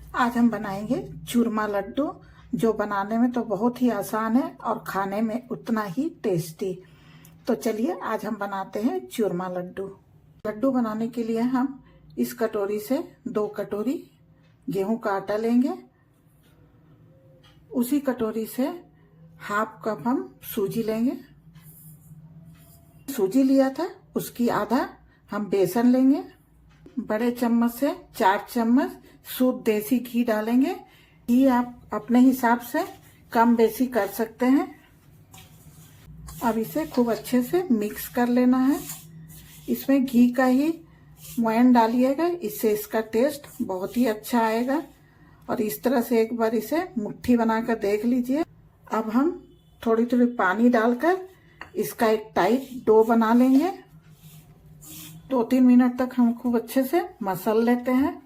आज हम बनाएंगे चूरमा लड्डू, जो बनाने में तो बहुत ही आसान है और खाने में उतना ही टेस्टी। तो चलिए आज हम बनाते हैं चूरमा लड्डू। लड्डू बनाने के लिए हम इस कटोरी से 2 कटोरी गेहूं का आटा लेंगे। उसी कटोरी से हाफ कप हम सूजी लेंगे। सूजी लिया था उसकी आधा हम बेसन लेंगे। बड़े चम्मच से 4 चम्मच शुद्ध देसी घी डालेंगे। घी आप अपने हिसाब से कम बेसी कर सकते हैं। अब इसे खूब अच्छे से मिक्स कर लेना है। इसमें घी का ही मोयन डालिएगा, इससे इसका टेस्ट बहुत ही अच्छा आएगा। और इस तरह से एक बार इसे मुट्ठी बनाकर देख लीजिए। अब हम थोड़ी थोड़ी पानी डालकर इसका एक टाइट डो बना लेंगे। 2-3 मिनट तक हम खूब अच्छे से मसल लेते हैं।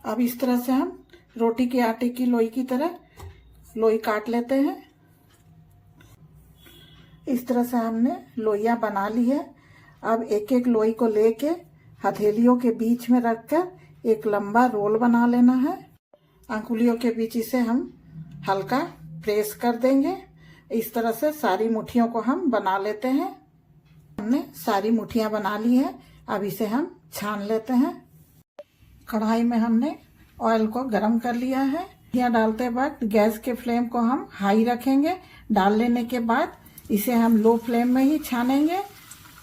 अब इस तरह से हम रोटी के आटे की लोई की तरह लोई काट लेते हैं। इस तरह से हमने लोइयां बना ली है। अब एक एक लोई को लेके हथेलियों के बीच में रखकर एक लंबा रोल बना लेना है। अंगुलियों के बीच इसे हम हल्का प्रेस कर देंगे। इस तरह से सारी मुट्ठियों को हम बना लेते हैं। हमने सारी मुट्ठियां बना ली है। अब इसे हम छान लेते हैं। कढ़ाई में हमने ऑयल को गरम कर लिया है। मुट्ठियां डालते वक्त गैस के फ्लेम को हम हाई रखेंगे। डाल लेने के बाद इसे हम लो फ्लेम में ही छानेंगे।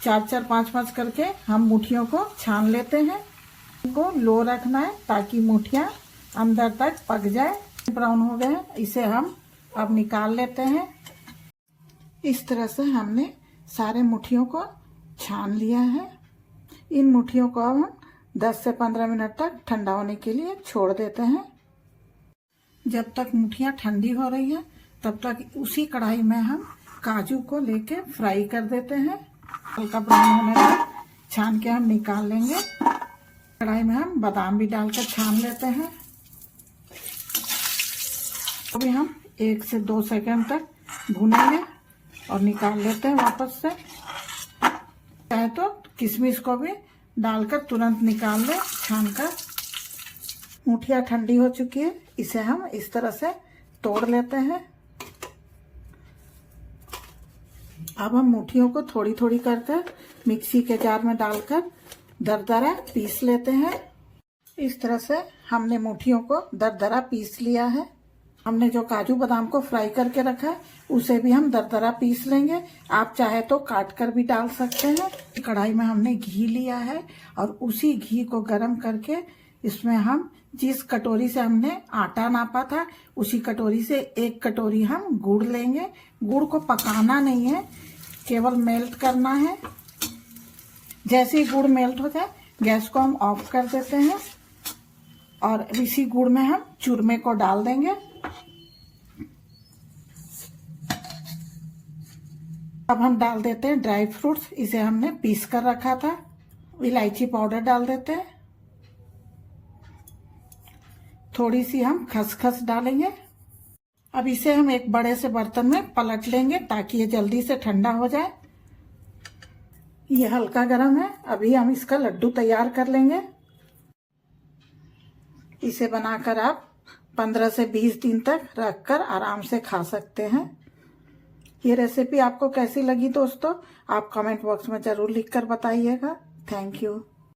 4-4, 5-5 करके हम मुट्ठियों को छान लेते हैं। इनको लो रखना है ताकि मुट्ठियां अंदर तक पक जाए। ब्राउन हो गए, इसे हम अब निकाल लेते हैं। इस तरह से हमने सारे मुट्ठियों को छान लिया है। इन मुट्ठियों को अब हम 10 से 15 मिनट तक ठंडा होने के लिए छोड़ देते हैं। जब तक मुट्ठियां ठंडी हो रही है तब तक उसी कढ़ाई में हम काजू को लेके फ्राई कर देते हैं। हल्का ब्राउन होने तक छान के हम निकाल लेंगे। कढ़ाई में हम बादाम भी डालकर छान लेते हैं। अभी हम 1 से 2 सेकंड तक भूनेंगे और निकाल लेते हैं वापस से। चाहे तो किशमिश को भी डालकर तुरंत निकाल लें छान कर। मुट्ठियां ठंडी हो चुकी है, इसे हम इस तरह से तोड़ लेते हैं। अब हम मुट्ठियों को थोड़ी थोड़ी कर मिक्सी के जार में डालकर दरदरा पीस लेते हैं। इस तरह से हमने मुट्ठियों को दरदरा पीस लिया है। हमने जो काजू बादाम को फ्राई करके रखा है उसे भी हम दरदरा पीस लेंगे। आप चाहे तो काट कर भी डाल सकते हैं। कढ़ाई में हमने घी लिया है और उसी घी को गरम करके इसमें हम जिस कटोरी से हमने आटा नापा था उसी कटोरी से 1 कटोरी हम गुड़ लेंगे। गुड़ को पकाना नहीं है, केवल मेल्ट करना है। जैसे ही गुड़ मेल्ट हो जाए गैस को हम ऑफ कर देते हैं और इसी गुड़ में हम चूरमे को डाल देंगे। अब हम डाल देते हैं ड्राई फ्रूट्स। इसे हमने पीस कर रखा था। इलायची पाउडर डाल देते हैं। थोड़ी सी हम खसखस डालेंगे। अब इसे हम एक बड़े से बर्तन में पलट लेंगे ताकि ये जल्दी से ठंडा हो जाए। ये हल्का गर्म है, अभी हम इसका लड्डू तैयार कर लेंगे। इसे बनाकर आप 15 से 20 दिन तक रखकर आराम से खा सकते हैं। ये रेसिपी आपको कैसी लगी दोस्तों, आप कमेंट बॉक्स में जरूर लिखकर बताइएगा। Thank you.